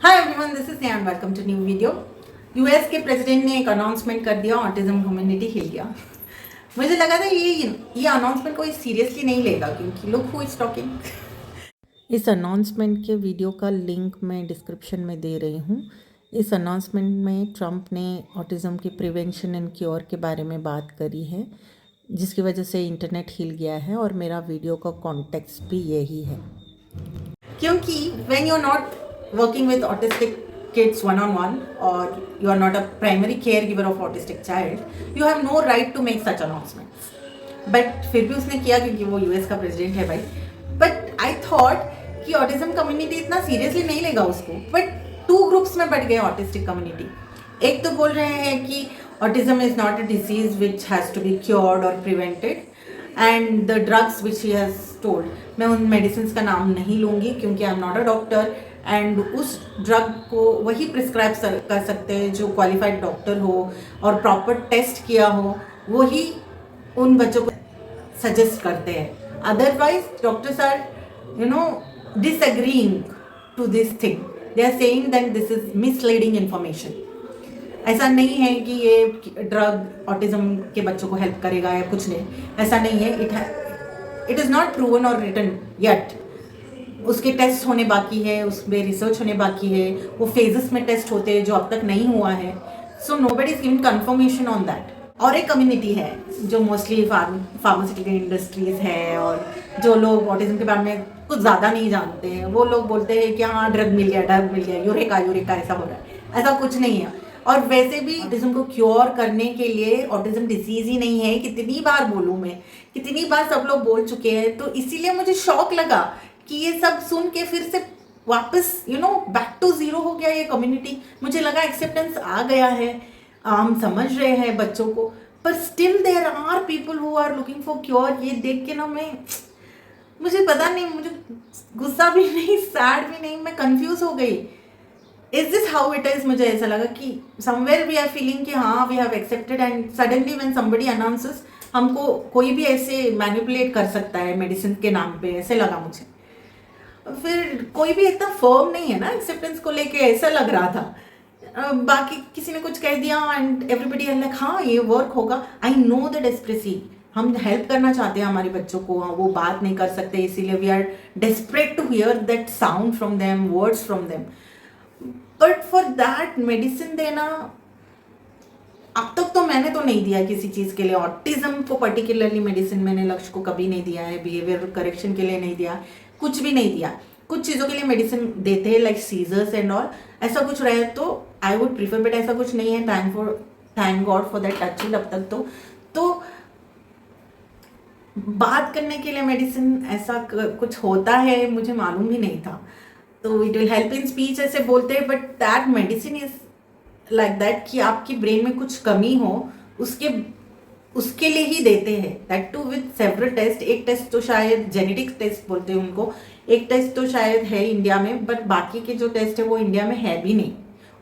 Hi everyone, this is Neha and welcome to new video. US के president ने एक announcement कर दिया, ऑटिज्म कम्युनिटी हिल गया। मुझे लगा था ये अनाउंसमेंट कोई सीरियसली नहीं लेगा क्योंकि लुक हु इज टॉकिंग। इस अनाउंसमेंट के वीडियो का लिंक मैं डिस्क्रिप्शन में दे रही हूँ। इस अनाउंसमेंट में ट्रंप ने ऑटिज़म के प्रिवेंशन एंड क्योर के बारे में बात करी है, जिसकी वजह से इंटरनेट हिल गया है और मेरा वीडियो का कॉन्टेक्स्ट भी यही है। क्योंकि when you are not working with autistic kids one-on-one, or you are not a primary caregiver of autistic child, you have no right to make such announcements. But फिर भी उसने किया क्योंकि वो यूएस का प्रेसिडेंट है भाई। बट आई थॉट कि ऑटिज्म कम्युनिटी इतना सीरियसली नहीं लेगा उसको, बट टू ग्रुप्स में बढ़ गए ऑटिस्टिक कम्युनिटी। एक तो बोल रहे हैं कि autism is not a disease which has to be cured और prevented, and the drugs which he has told, मैं उन मेडिसिन का नाम नहीं लूँगी क्योंकि I am not a doctor, and उस ड्रग को वही प्रिस्क्राइब कर सकते हैं जो क्वालिफाइड डॉक्टर हो और प्रॉपर टेस्ट किया हो, वही उन बच्चों को सजेस्ट करते हैं। Otherwise doctors are disagreeing to this thing, they are saying that this is misleading information. ऐसा नहीं है कि ये ड्रग ऑटिज्म के बच्चों को हेल्प करेगा या कुछ नहीं, ऐसा नहीं है। इट इज़ नॉट प्रूवन और रिटन येट। उसके टेस्ट होने बाकी है, उसमें रिसर्च होने बाकी है, वो फेजेस में टेस्ट होते हैं जो अब तक नहीं हुआ है। So nobody is giving confirmation on that. और एक कम्युनिटी है जो मोस्टली फार्मास्यूटिकल इंडस्ट्रीज है और जो लोग ऑटिज्म के बारे में कुछ ज़्यादा नहीं जानते हैं, वो लोग बोलते हैं कि हाँ ड्रग मिल गया, यूरेका ऐसा हो रहा है। ऐसा कुछ नहीं है। और वैसे भी ऑटिज्म को क्योर करने के लिए ऑटिज्म डिजीज ही नहीं है, कितनी बार बोलूँ मैं, कितनी बार सब लोग बोल चुके हैं। तो इसीलिए मुझे शौक लगा कि ये सब सुन के फिर से वापस बैक टू जीरो हो गया ये कम्युनिटी। मुझे लगा एक्सेप्टेंस आ गया है, हम समझ रहे हैं बच्चों को, पर still there are people who are looking for cure. ये देख के मुझे पता नहीं, मुझे गुस्सा भी नहीं, सैड भी नहीं, मैं कंफ्यूज हो गई। Is this how it is? मुझे ऐसा लगा कि समवेयर वी आर फीलिंग कि हाँ we have accepted, and suddenly when somebody announces, हमको कोई भी ऐसे मैनिपुलेट कर सकता है मेडिसिन के नाम पे, ऐसे लगा मुझे। फिर कोई भी इतना फर्म नहीं है ना एक्सेप्टेंस को लेके, ऐसा लग रहा था। बाकी किसी ने कुछ कह दिया एंड एवरीबडी आर लाइक हाँ ये वर्क होगा। आई नो द डेस्परेसी, हम हेल्प करना चाहते हैं हमारे बच्चों को, वो बात नहीं कर सकते, इसीलिए we are desperate to hear that sound from them, words from them. But for that medicine देना, अब तक तो मैंने तो नहीं दिया किसी चीज़ के लिए। ऑटिज्म को पर्टिकुलरली मेडिसिन मैंने लक्ष्य को कभी नहीं दिया है, बिहेवियर करेक्शन के लिए नहीं दिया, कुछ भी नहीं दिया। कुछ चीज़ों के लिए मेडिसिन देते हैं लाइक सीजर्स एंड ऑल, ऐसा कुछ रहे तो आई वुड प्रीफर, बट ऐसा कुछ नहीं है। Thank God for that touch. अब तक तो बात करने के लिए मेडिसिन ऐसा कुछ होता है, मुझे मालूम भी नहीं था। तो it will help in speech ऐसे बोलते हैं, but that medicine is like that कि आपकी ब्रेन में कुछ कमी हो उसके लिए ही देते हैं, that to with several test. एक टेस्ट तो शायद जेनेटिक्स टेस्ट बोलते हैं उनको, एक टेस्ट तो शायद है इंडिया में, बट बाकी के जो टेस्ट है वो इंडिया में है भी नहीं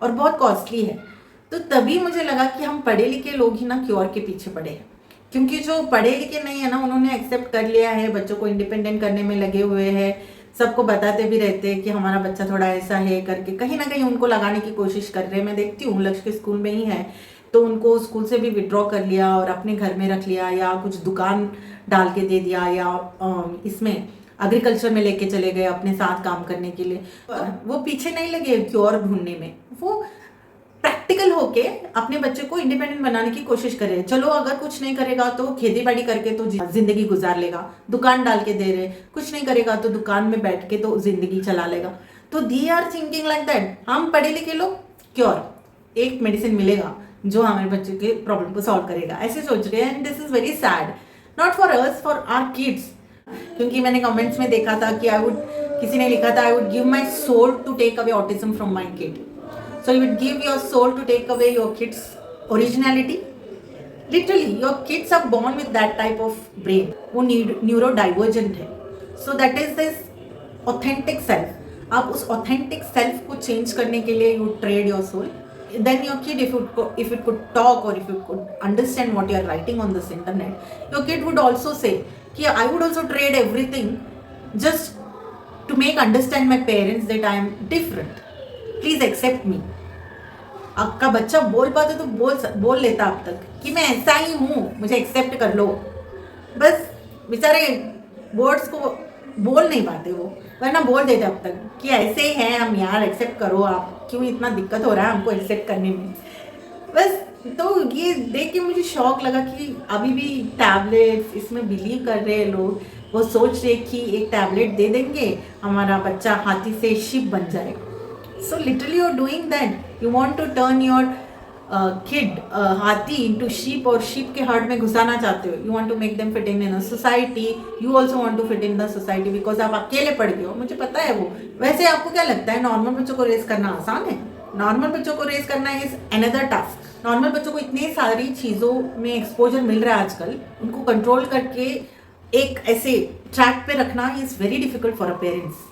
और बहुत कॉस्टली है। तो तभी मुझे लगा कि हम पढ़े लिखे लोग ही ना क्योर के पीछे पड़े हैं, क्योंकि जो पढ़े लिखे नहीं है ना, उन्होंने एक्सेप्ट कर लिया है, बच्चों को इंडिपेंडेंट करने में लगे हुए हैं, सबको बताते भी रहते हैं कि हमारा बच्चा थोड़ा ऐसा है करके, कहीं ना कहीं उनको लगाने की कोशिश कर रहे हैं। मैं देखती हूँ लक्ष्य के स्कूल में ही है, तो उनको स्कूल से भी विड्रॉ कर लिया और अपने घर में रख लिया, या कुछ दुकान डाल के दे दिया, या इसमें एग्रीकल्चर में लेके चले गए अपने साथ काम करने के लिए। वो पीछे नहीं लगे क्योर ढूंढने में, वो प्रैक्टिकल होके अपने बच्चे को इंडिपेंडेंट बनाने की कोशिश कर रहे हैं। चलो अगर कुछ नहीं करेगा तो खेती बाड़ी करके तो जिंदगी गुजार लेगा, दुकान डाल के दे रहे, कुछ नहीं करेगा तो दुकान में बैठ के तो जिंदगी चला लेगा। तो they are thinking like that. हम पढ़े लिखे लोग क्योर, एक मेडिसिन मिलेगा जो हमारे बच्चों के प्रॉब्लम को सॉल्व करेगा, ऐसे सोच रहे हैं। And this is very sad, not for us, for our kids. क्योंकि मैंने कमेंट्स में देखा था कि किसी ने लिखा था, I would give my soul to take away autism from my kid. So you would give your soul to take away your kids' originality? Literally, your kids are born with that type of brain. वो neurodivergent है. So that is this authentic self. आप उस authentic self को change करने के लिए you trade your soul. Then your kid, if it could talk or if it could understand what you are writing on this internet, your kid would also say कि I would also trade everything just to make understand my parents that I am different. Please accept me. आपका बच्चा बोल पाता तो बोल लेता अब तक कि मैं ऐसा ही हूँ, मुझे एक्सेप्ट कर लो। बस बेचारे वर्ड्स को बोल नहीं पाते वो, वरना बोल देते अब तक कि ऐसे ही हैं हम यार, एक्सेप्ट करो, आप क्यों इतना दिक्कत हो रहा है हमको एक्सेप्ट करने में। बस तो ये देख के मुझे शौक लगा कि अभी भी टैबलेट्स इसमें बिलीव कर रहे हैं लोग। वो सोच रहे कि एक टैबलेट दे देंगे हमारा बच्चा हाथी से शिप बन जाएगा। So literally you're doing that. You want to turn your kid हाथी into sheep, और sheep के herd में घुसाना चाहते हो। You want to make them fit in a society. You also want to fit in the society because आप अकेले पड़ गए हो, मुझे पता है वो। वैसे आपको क्या लगता है नॉर्मल बच्चों को रेस करना आसान है? नॉर्मल बच्चों को रेस करना इज अनदर टास्क। नॉर्मल बच्चों को इतनी सारी चीज़ों में एक्सपोजर मिल रहा है आजकल, उनको कंट्रोल करके एक ऐसे ट्रैक पे रखना is very difficult for a parents.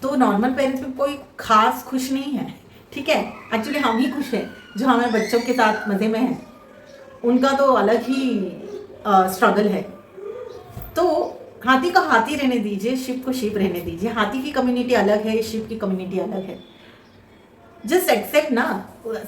तो नॉर्मल पेरेंट्स में कोई खास खुश नहीं है, ठीक है। एक्चुअली हम ही खुश हैं जो हमें बच्चों के साथ मज़े में हैं, उनका तो अलग ही स्ट्रगल है। तो हाथी का हाथी रहने दीजिए, शिप को शिप रहने दीजिए। हाथी की कम्युनिटी अलग है, शिप की कम्युनिटी अलग है। जस्ट एक्सेप्ट ना,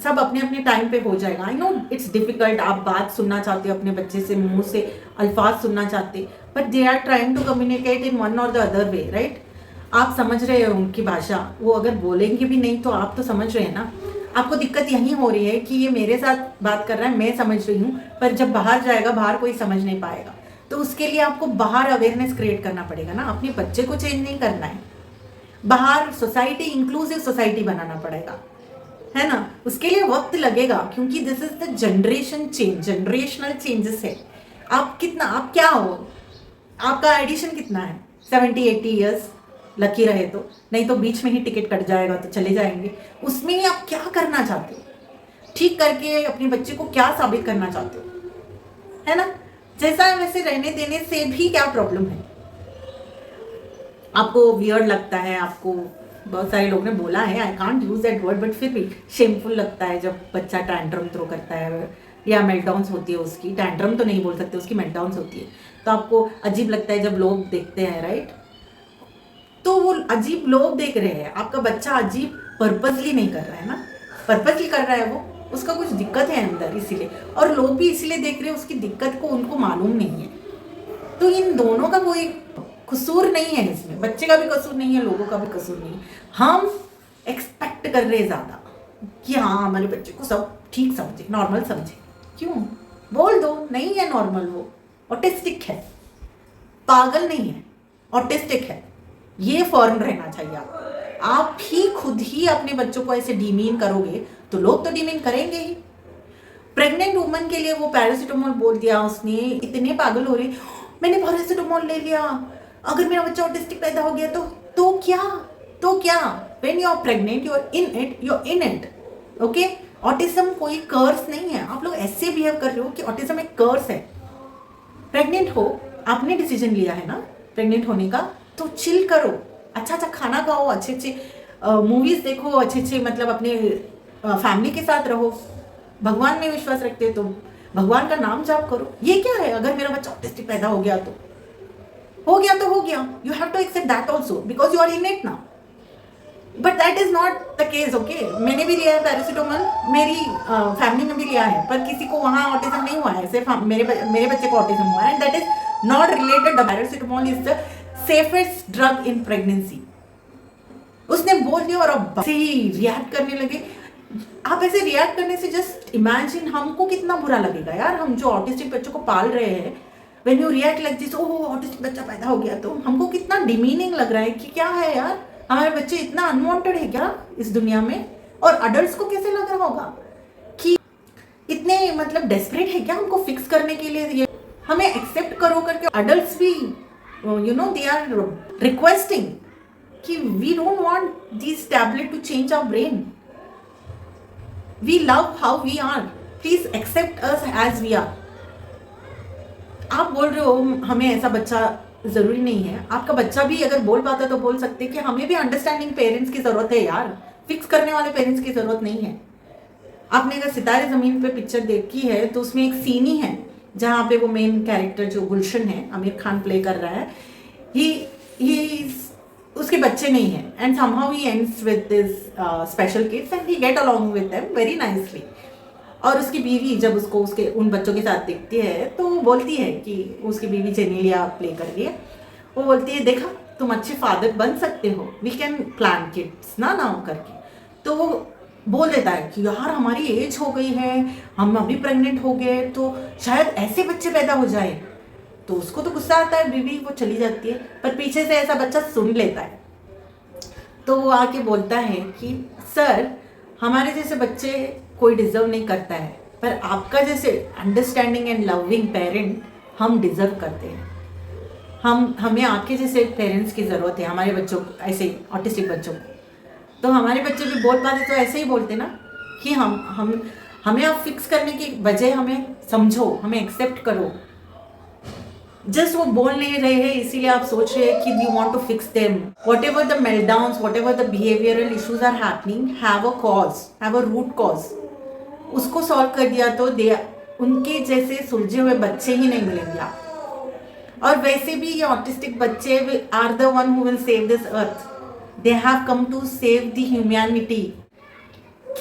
सब अपने अपने टाइम पे हो जाएगा। आई नो इट्स डिफिकल्ट, आप बात सुनना चाहते हो अपने बच्चे से, मुंह से अल्फाज सुनना चाहते, but they are trying to communicate in one or the other way, right. आप समझ रहे हो उनकी भाषा, वो अगर बोलेंगे भी नहीं तो आप तो समझ रहे हैं ना। आपको दिक्कत यही हो रही है कि ये मेरे साथ बात कर रहा है, मैं समझ रही हूँ, पर जब बाहर जाएगा बाहर कोई समझ नहीं पाएगा। तो उसके लिए आपको बाहर अवेयरनेस क्रिएट करना पड़ेगा ना, अपने बच्चे को चेंज नहीं करना है, बाहर सोसाइटी, इंक्लूसिव सोसाइटी बनाना पड़ेगा, है ना। उसके लिए वक्त लगेगा क्योंकि this is the generation change, generational changes है। आप क्या हो, आपका एडिशन कितना है? 70-80 ईयर्स, लकी रहे तो, नहीं तो बीच में ही टिकट कट जाएगा तो चले जाएंगे। उसमें ही आप क्या करना चाहते हो, ठीक करके अपने बच्चे को क्या साबित करना चाहते हो, है ना। जैसा है वैसे रहने देने से भी क्या प्रॉब्लम है? आपको वियर्ड लगता है, आपको बहुत सारे लोग ने बोला है, I can't use that word, but फिर भी शेमफुल लगता है जब बच्चा टैंट्रम थ्रो करता है या मेल्टडाउन्स होती है उसकी। टैंट्रम तो नहीं बोल सकते, उसकी मेल्टडाउन्स होती है। तो आपको अजीब लगता है जब लोग देखते हैं, राइट। तो वो अजीब लोग देख रहे हैं, आपका बच्चा अजीब पर्पसली नहीं कर रहा है ना, पर्पसली कर रहा है वो, उसका कुछ दिक्कत है अंदर, इसीलिए। और लोग भी इसीलिए देख रहे हैं, उसकी दिक्कत को उनको मालूम नहीं है। तो इन दोनों का कोई कसूर नहीं है इसमें, बच्चे का भी कसूर नहीं है, लोगों का भी कसूर नहीं है। हम एक्सपेक्ट कर रहे हैं ज़्यादा कि हाँ हमारे बच्चे को सब ठीक समझे, नॉर्मल समझे। क्यों? बोल दो नहीं है नॉर्मल, वो ऑटिस्टिक है, पागल नहीं है, ऑटिस्टिक है। ये फॉर्म रहना चाहिए आपको। आप ही खुद ही अपने बच्चों को ऐसे डिमीन करोगे तो लोग तो डिमीन करेंगे ही। प्रेग्नेंट वुमन के लिए वो पैरासीटामोल बोल दिया उसने, इतने पागल हो रहे, मैंने पैरासीटामोल ले लिया, अगर मेरा बच्चा ऑटिस्टिक पैदा हो गया तो क्या? When you are pregnant you are in it, okay. Autism कोई कर्स नहीं है। आप लोग ऐसे बिहेव कर रहे हो कि ऑटिज्म एक कर्स है। प्रेग्नेंट हो, आपने डिसीजन लिया है ना प्रेग्नेंट होने का, तो चिल करो, अच्छा खाना खाओ, अच्छे मूवीज देखो, अच्छे मतलब अपने फैमिली के साथ रहो, भगवान में विश्वास रखते हो तो भगवान का नाम जाप करो। ये क्या है, अगर मेरा बच्चा ऑटिस्टिक पैदा हो गया तो हो गया। You have to accept that also because you are in it now, but that is not the case, okay. मैंने भी लिया है पैरासीटामोल, मेरी फैमिली में भी लिया है, पर किसी को वहाँ ऑटिज्म नहीं हुआ है, सिर्फ मेरे बच्चे को ऑटिज्म हुआ है, and that is not related. The paracetamol is the safest drug in pregnancy. उसने बोल दिया और अब से ही रिएक्ट करने लगे। आप ऐसे रिएक्ट करने से जस्ट इमेजिन हमको कितना बुरा लगेगा यार, हम जो ऑटिस्टिक बच्चों को पाल रहे हैं। When you react like this, oh autistic बच्चा पैदा हो गया, तो हमको कितना डिमीनिंग लग रहा है कि क्या है यार, हमारे बच्चे इतना अनवांटेड है क्या इस दुनिया में। और अडल्ट्स को कैसे लग रहा होगा कि इतने मतलब डेस्परेट है क्या हमको फिक्स करने के लिए, ये हमें एक्सेप्ट करो करके। अडल्ट्स भी you know they are requesting कि we don't want these tablet to change our brain, we love how we are, please accept us as we are। आप बोल रहे हो हमें ऐसा बच्चा जरूरी नहीं है, आपका बच्चा भी अगर बोल पाता तो बोल सकते कि हमें भी अंडरस्टैंडिंग पेरेंट्स की जरूरत है यार, फिक्स करने वाले पेरेंट्स की जरूरत नहीं है। आपने अगर सितारे जमीन पे पिक्चर देखी है तो उसमें एक सीन ही है जहाँ पे वो मेन कैरेक्टर जो गुलशन है, आमिर खान प्ले कर रहा है, ही उसके बच्चे नहीं हैं and somehow he ends with this special kids and he get along with them very nicely. और उसकी बीवी जब उसको उसके उन बच्चों के साथ देखती है तो वो बोलती है कि उसकी बीवी जेनेलिया प्ले कर रही है, वो बोलती है देखा तुम अच्छे फादर बन सकते हो, वी कैन प्लान किड्स ना नाउ करके। तो वो बोल देता है कि यार हमारी एज हो गई है, हम अभी प्रेग्नेंट हो गए तो शायद ऐसे बच्चे पैदा हो जाए। तो उसको तो गुस्सा आता है, बीवी वो चली जाती है, पर पीछे से ऐसा बच्चा सुन लेता है। तो वो आके बोलता है कि सर हमारे जैसे बच्चे कोई डिजर्व नहीं करता है, पर आपका जैसे अंडरस्टैंडिंग एंड लविंग पेरेंट हम डिजर्व करते हैं। हमें आपके जैसे पेरेंट्स की ज़रूरत है हमारे बच्चों को, ऐसे ऑटिस्टिक बच्चों को। तो हमारे बच्चे भी बोल पाते तो ऐसे ही बोलते ना कि हमें आप फिक्स करने की बजाय हमें समझो, हमें एक्सेप्ट करो। जस्ट वो बोल नहीं रहे हैं इसीलिए आप सोच रहे हैं कि you want to fix them. Whatever the meltdowns, whatever the behavioural issues are happening, have a cause, have a root cause. उसको सॉल्व कर दिया तो उनके जैसे सुलझे हुए बच्चे ही नहीं मिलेंगे आप। और वैसे भी ये ऑटिस्टिक बच्चे are the one who will save this earth, they have come to save the humanity.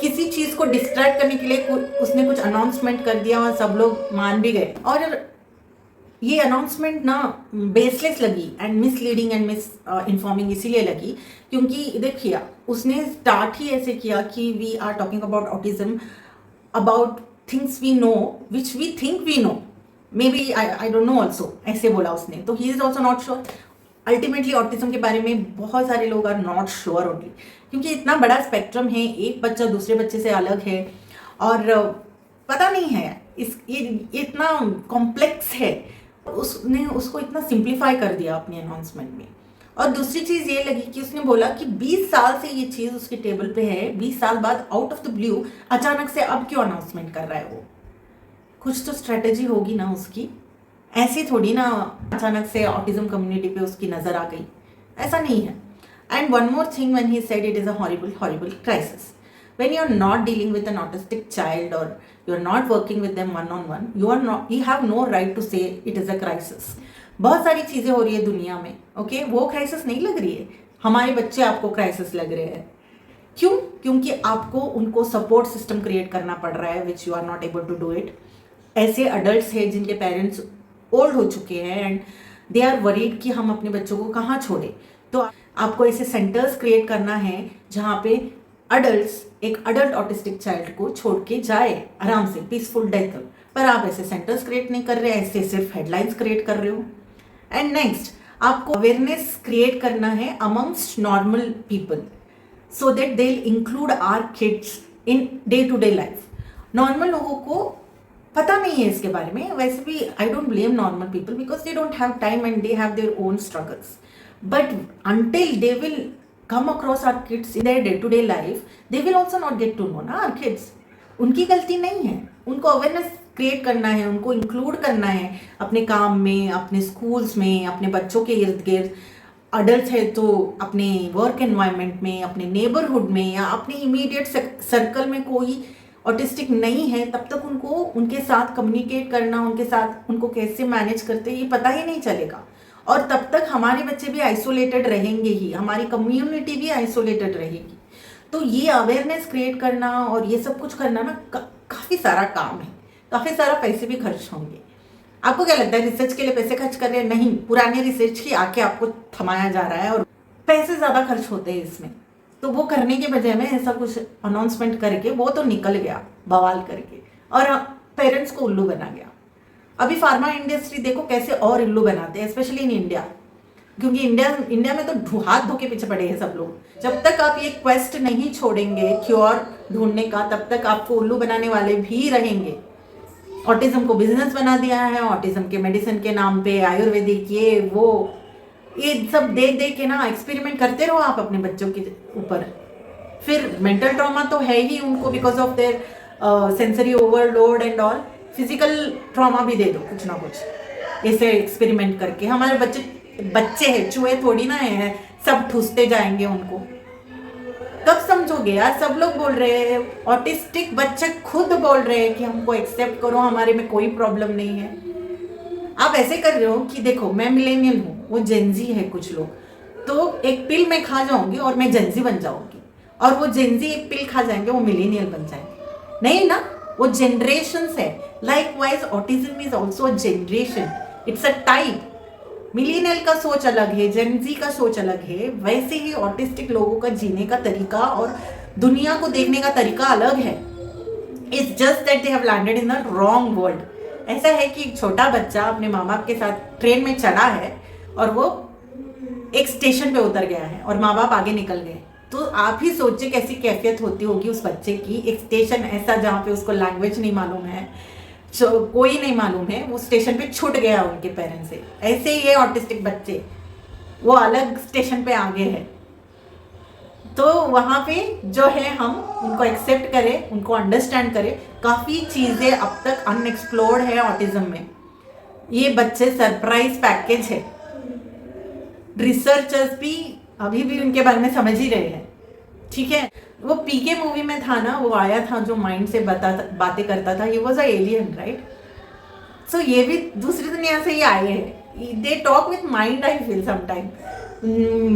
किसी चीज को डिस्ट्रैक्ट करने के लिए उसने कुछ अनाउंसमेंट कर दिया और सब लोग मान भी गए। और ये अनाउंसमेंट ना बेसलेस लगी and misleading and miss informing इसीलिए लगी क्योंकि देखिए उसने स्टार्ट ही ऐसे किया कि we are talking about autism, about things we know which we think we know, maybe I don't know also, ऐसे बोला उसने। तो he is also not sure. Ultimately autism के बारे में बहुत सारे लोग आर नॉट श्योर ओनली, क्योंकि इतना बड़ा स्पेक्ट्रम है, एक बच्चा दूसरे बच्चे से अलग है और पता नहीं है ये इतना कॉम्प्लेक्स है। उसने उसको इतना सिंप्लीफाई कर दिया अपने अनाउंसमेंट में। और दूसरी चीज़ ये लगी कि उसने बोला कि 20 साल से ये चीज़ उसके टेबल पे है, 20 साल बाद आउट ऑफ द ब्लू अचानक से अब क्यों अनाउंसमेंट कर रहा है वो। कुछ तो स्ट्रेटेजी होगी ना उसकी, ऐसी थोड़ी ना अचानक से ऑटिज्म कम्युनिटी पे उसकी नज़र आ गई, ऐसा नहीं है। And one more thing, when he said it is a horrible crisis, when you are not dealing with an autistic child or you are not working with them one on one, you have no right to say it is a crisis. बहुत सारी चीज़ें हो रही है दुनिया में, okay वो crisis नहीं लग रही है, हमारे बच्चे आपको क्राइसिस लग रहे हैं। क्यों? क्योंकि आपको उनको सपोर्ट सिस्टम क्रिएट करना पड़ रहा है which you are not able to do it. ऐसे अडल्ट हैं जिनके पेरेंट्स ओल्ड हो चुके हैं एंड दे आर वरीड कि हम अपने बच्चों को कहाँ छोड़ें। तो आपको ऐसे सेंटर्स क्रिएट करना है जहाँ पे अडल्ट्स एक अडल्ट ऑटिस्टिक चाइल्ड को छोड़ के जाए आराम से, पीसफुल डेथ। पर आप ऐसे सेंटर्स क्रिएट नहीं कर रहे, ऐसे सिर्फ हेडलाइंस क्रिएट कर रहे हो। एंड नेक्स्ट, आपको अवेयरनेस क्रिएट करना है amongst normal people so that they include our kids in day to day life. Normal लोगों को पता नहीं है इसके बारे में, वैसे भी I don't blame normal people because they don't have time and they have their own struggles, but until they will come across our kids in their day-to-day life, they will also not get to know ना our kids। उनकी गलती नहीं है, उनको awareness create करना है, उनको include करना है अपने काम में, अपने स्कूल्स में, अपने बच्चों के इर्द गिर्द। अडल्ट है तो अपने वर्क एनवायरनमेंट में, अपने नेबरहुड में या अपने इमीडिएट सर्कल में कोई ऑटिस्टिक नहीं है, तब तक उनको उनके साथ कम्युनिकेट करना, उनके साथ उनको कैसे मैनेज करते ये पता ही नहीं चलेगा। और तब तक हमारे बच्चे भी आइसोलेटेड रहेंगे ही, हमारी कम्युनिटी भी आइसोलेटेड रहेगी। तो ये अवेयरनेस क्रिएट करना और ये सब कुछ करना ना काफ़ी सारा काम है, काफ़ी सारा पैसे भी खर्च होंगे। आपको क्या लगता है रिसर्च के लिए पैसे खर्च कर रहे हैं? नहीं, पुराने रिसर्च की आके आपको थमाया जा रहा है और पैसे ज़्यादा खर्च होते हैं इसमें। तो वो करने के बजाय में ऐसा कुछ अनाउंसमेंट करके वो तो निकल गया बवाल करके और पेरेंट्स को उल्लू बना गया। अभी फार्मा इंडस्ट्री देखो कैसे और उल्लू बनाते हैं, स्पेशली इन इंडिया, क्योंकि इंडिया में तो हाथ धो के पीछे पड़े हैं सब लोग। जब तक आप ये क्वेस्ट नहीं छोड़ेंगे क्योर ढूंढने का, तब तक आपको उल्लू बनाने वाले भी रहेंगे। ऑटिज्म को बिजनेस बना दिया है, ऑटिज्म के मेडिसिन के नाम पे आयुर्वेदिक ये वो ये सब दे के ना एक्सपेरिमेंट करते रहो आप अपने बच्चों के ऊपर। फिर मेंटल ट्रॉमा तो है ही उनको because of their sensory overload and all. Physical trauma भी दे दो कुछ ना कुछ ऐसे एक्सपेरिमेंट करके। हमारे बच्चे हैं, चूहे थोड़ी ना है, सब ठूसते जाएंगे उनको। कब समझोगे यार? सब लोग बोल रहे हैं, ऑटिस्टिक बच्चे खुद बोल रहे हैं कि हमको एक्सेप्ट करो, हमारे में कोई प्रॉब्लम नहीं है। आप ऐसे कर रहे हो कि देखो मैं मिलेनियल हूँ, वो जेनजी है कुछ लोग, तो एक पिल मैं खा जाऊंगी और मैं जेंजी बन जाऊंगी, और वो जेंजी एक पिल खा जाएंगे वो मिलेनियल बन जाएंगे। नहीं ना, वो जनरेशन है। Likewise autism is also a generation, it's a type. Millennial का सोच अलग है, जेनजी का सोच अलग है, वैसे ही ऑटिस्टिक लोगों का जीने का तरीका और दुनिया को देखने का तरीका अलग है। It's just that they have landed in the wrong world. ऐसा है कि एक छोटा बच्चा अपने माँ बाप के साथ ट्रेन में चढ़ा है और वो एक स्टेशन पे उतर गया है और माँ बाप आगे निकल गए, तो आप ही सोचिए कैसी कैफियत होती होगी उस बच्चे की। एक स्टेशन ऐसा जहाँ पे उसको लैंग्वेज नहीं मालूम है, कोई नहीं मालूम है, वो स्टेशन पे छूट गया उनके पेरेंट्स से। ऐसे ही ये ऑटिस्टिक बच्चे वो अलग स्टेशन पे आगे है। तो वहाँ पे जो है हम उनको एक्सेप्ट करें, उनको अंडरस्टैंड करें। काफ़ी चीज़ें अब तक अनएक्सप्लोर्ड है ऑटिज्म में। ये बच्चे सरप्राइज पैकेज है, रिसर्चर्स भी अभी भी उनके बारे में समझ ही रहे हैं। ठीक है, वो पीके मूवी में था ना, वो आया था जो माइंड से बातें करता था, ये वॉज अ एलियन राइट। सो ये भी दूसरी दुनिया से ही आए हैं। They talk with mind, I feel sometime.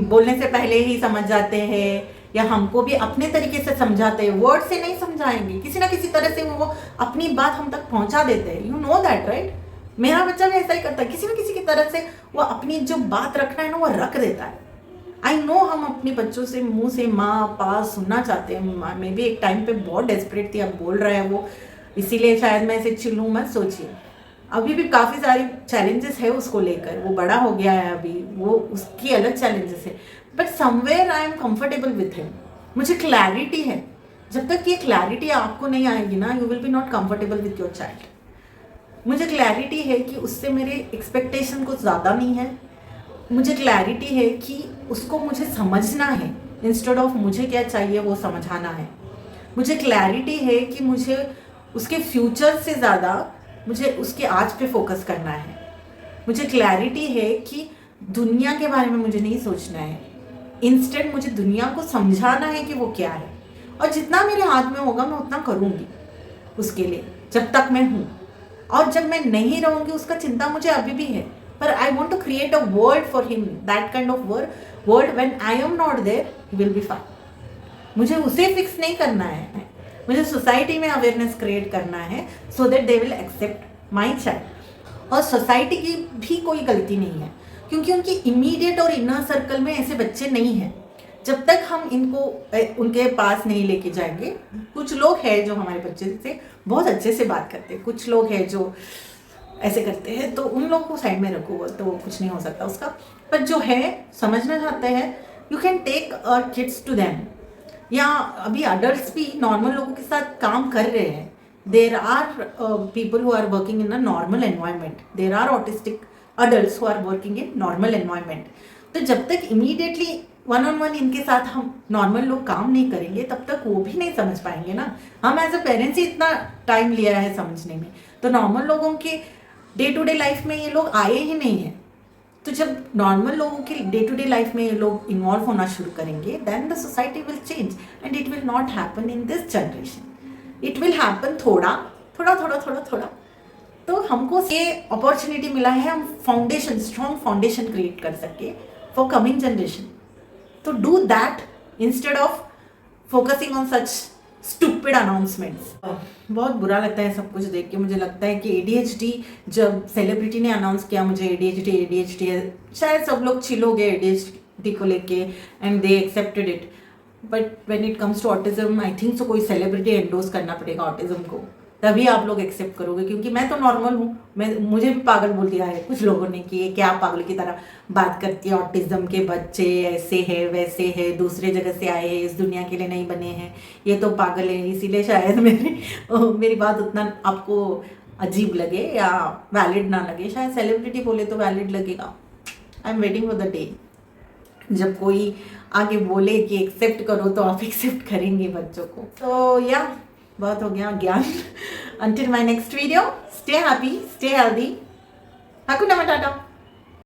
बोलने से पहले ही समझ जाते हैं, या हमको भी अपने तरीके से समझाते हैं। वर्ड से नहीं समझाएंगे, किसी ना किसी तरह से वो अपनी बात हम तक पहुंचा देते हैं। You know that right. मेरा बच्चा भी ऐसा ही करता है, किसी ना किसी की तरह से वो अपनी जो बात रखना है ना वो रख देता है। आई नो हम अपने बच्चों से मुंह से माँ पा सुनना चाहते हैं। मैं भी एक टाइम पे बहुत डेस्परेट थी, अब बोल रहा है वो, इसीलिए शायद मैं इसे चिल्लूँ मत सोचिए। अभी भी काफ़ी सारी चैलेंजेस है उसको लेकर, वो बड़ा हो गया है अभी, वो उसकी अलग चैलेंजेस है, but somewhere I am comfortable with him. मुझे क्लैरिटी है। जब तक ये क्लैरिटी आपको नहीं आएगी ना, you will be not comfortable with your child. मुझे क्लैरिटी है कि उससे मेरे एक्सपेक्टेशन कुछ ज़्यादा नहीं है। मुझे क्लैरिटी है कि उसको मुझे समझना है, इंस्टेड ऑफ मुझे क्या चाहिए वो समझाना है। मुझे क्लैरिटी है कि मुझे उसके फ्यूचर से ज़्यादा मुझे उसके आज पे फोकस करना है। मुझे क्लैरिटी है कि दुनिया के बारे में मुझे नहीं सोचना है, इंस्टेड मुझे दुनिया को समझाना है कि वो क्या है, और जितना मेरे हाथ में होगा मैं उतना करूँगी उसके लिए, जब तक मैं हूँ। और जब मैं नहीं रहूँगी उसका चिंता मुझे अभी भी है, पर I want to create a world for him, that kind of world when I am not there he will be fine. मुझे उसे फिक्स नहीं करना है, मुझे सोसाइटी में अवेयरनेस क्रिएट करना है, so that they will accept my child. और सोसाइटी की भी कोई गलती नहीं है, क्योंकि उनकी इमीडिएट और इनर सर्कल में ऐसे बच्चे नहीं हैं। जब तक हम इनको उनके पास नहीं लेके जाएंगे, कुछ लोग हैं जो हमारे बच्चे से बहुत अच्छे से बात करते हैं, कुछ लोग हैं जो ऐसे करते हैं, तो उन लोगों को साइड में रखो, तो कुछ नहीं हो सकता उसका। पर जो है समझना चाहते हैं, you can take kids to them, या अभी अडल्ट भी नॉर्मल लोगों के साथ काम कर रहे हैं। There are people who are working in a normal environment, there are autistic adults who are working in normal environment। तो जब तक immediately वन ऑन वन इनके साथ हम नॉर्मल लोग काम नहीं करेंगे, तब तक वो भी नहीं समझ पाएंगे ना। हम एज अ पेरेंट्स ही इतना टाइम लिया है समझने में, तो नॉर्मल लोगों के डे टू डे लाइफ में ये लोग आए ही नहीं हैं। तो जब नॉर्मल लोगों के डे टू डे लाइफ में ये लोग इन्वॉल्व होना शुरू करेंगे, then the society will change and it will not happen in this generation. It will happen थोड़ा थोड़ा थोड़ा थोड़ा थोड़ा। तो हमको ये अपॉर्चुनिटी मिला है, हम फाउंडेशन, स्ट्रॉन्ग फाउंडेशन क्रिएट कर सके फॉर कमिंग जनरेशन। तो do that instead of focusing on such stupid announcements. बहुत बुरा लगता है सब कुछ देख के। मुझे लगता है कि ADHD, जब सेलिब्रिटी ने अनाउंस किया मुझे ADHD है, शायद सब लोग चिल हो गए ADHD को लेके and they accepted it. But when it comes to autism, I think so कोई सेलिब्रिटी एंडोर्स करना पड़ेगा ऑटिज्म को, तभी आप लोग एक्सेप्ट करोगे। क्योंकि मैं तो नॉर्मल हूँ, मुझे भी पागल बोल दिया है कुछ लोगों ने कि ये क्या पागल की तरह बात करती है, ऑटिज्म के बच्चे ऐसे है वैसे है, दूसरे जगह से आए हैं, इस दुनिया के लिए नहीं बने हैं, ये तो पागल है। इसीलिए शायद मेरी बात उतना आपको अजीब लगे या वैलिड ना लगे। शायद सेलिब्रिटी बोले तो वैलिड लगेगा। I am waiting for the day जब कोई आगे बोले कि एक्सेप्ट करो, तो आप एक्सेप्ट करेंगे बच्चों को। तो या बहुत हो गया ज्ञान। Until my next video, stay happy, stay healthy. Hakuna Matata.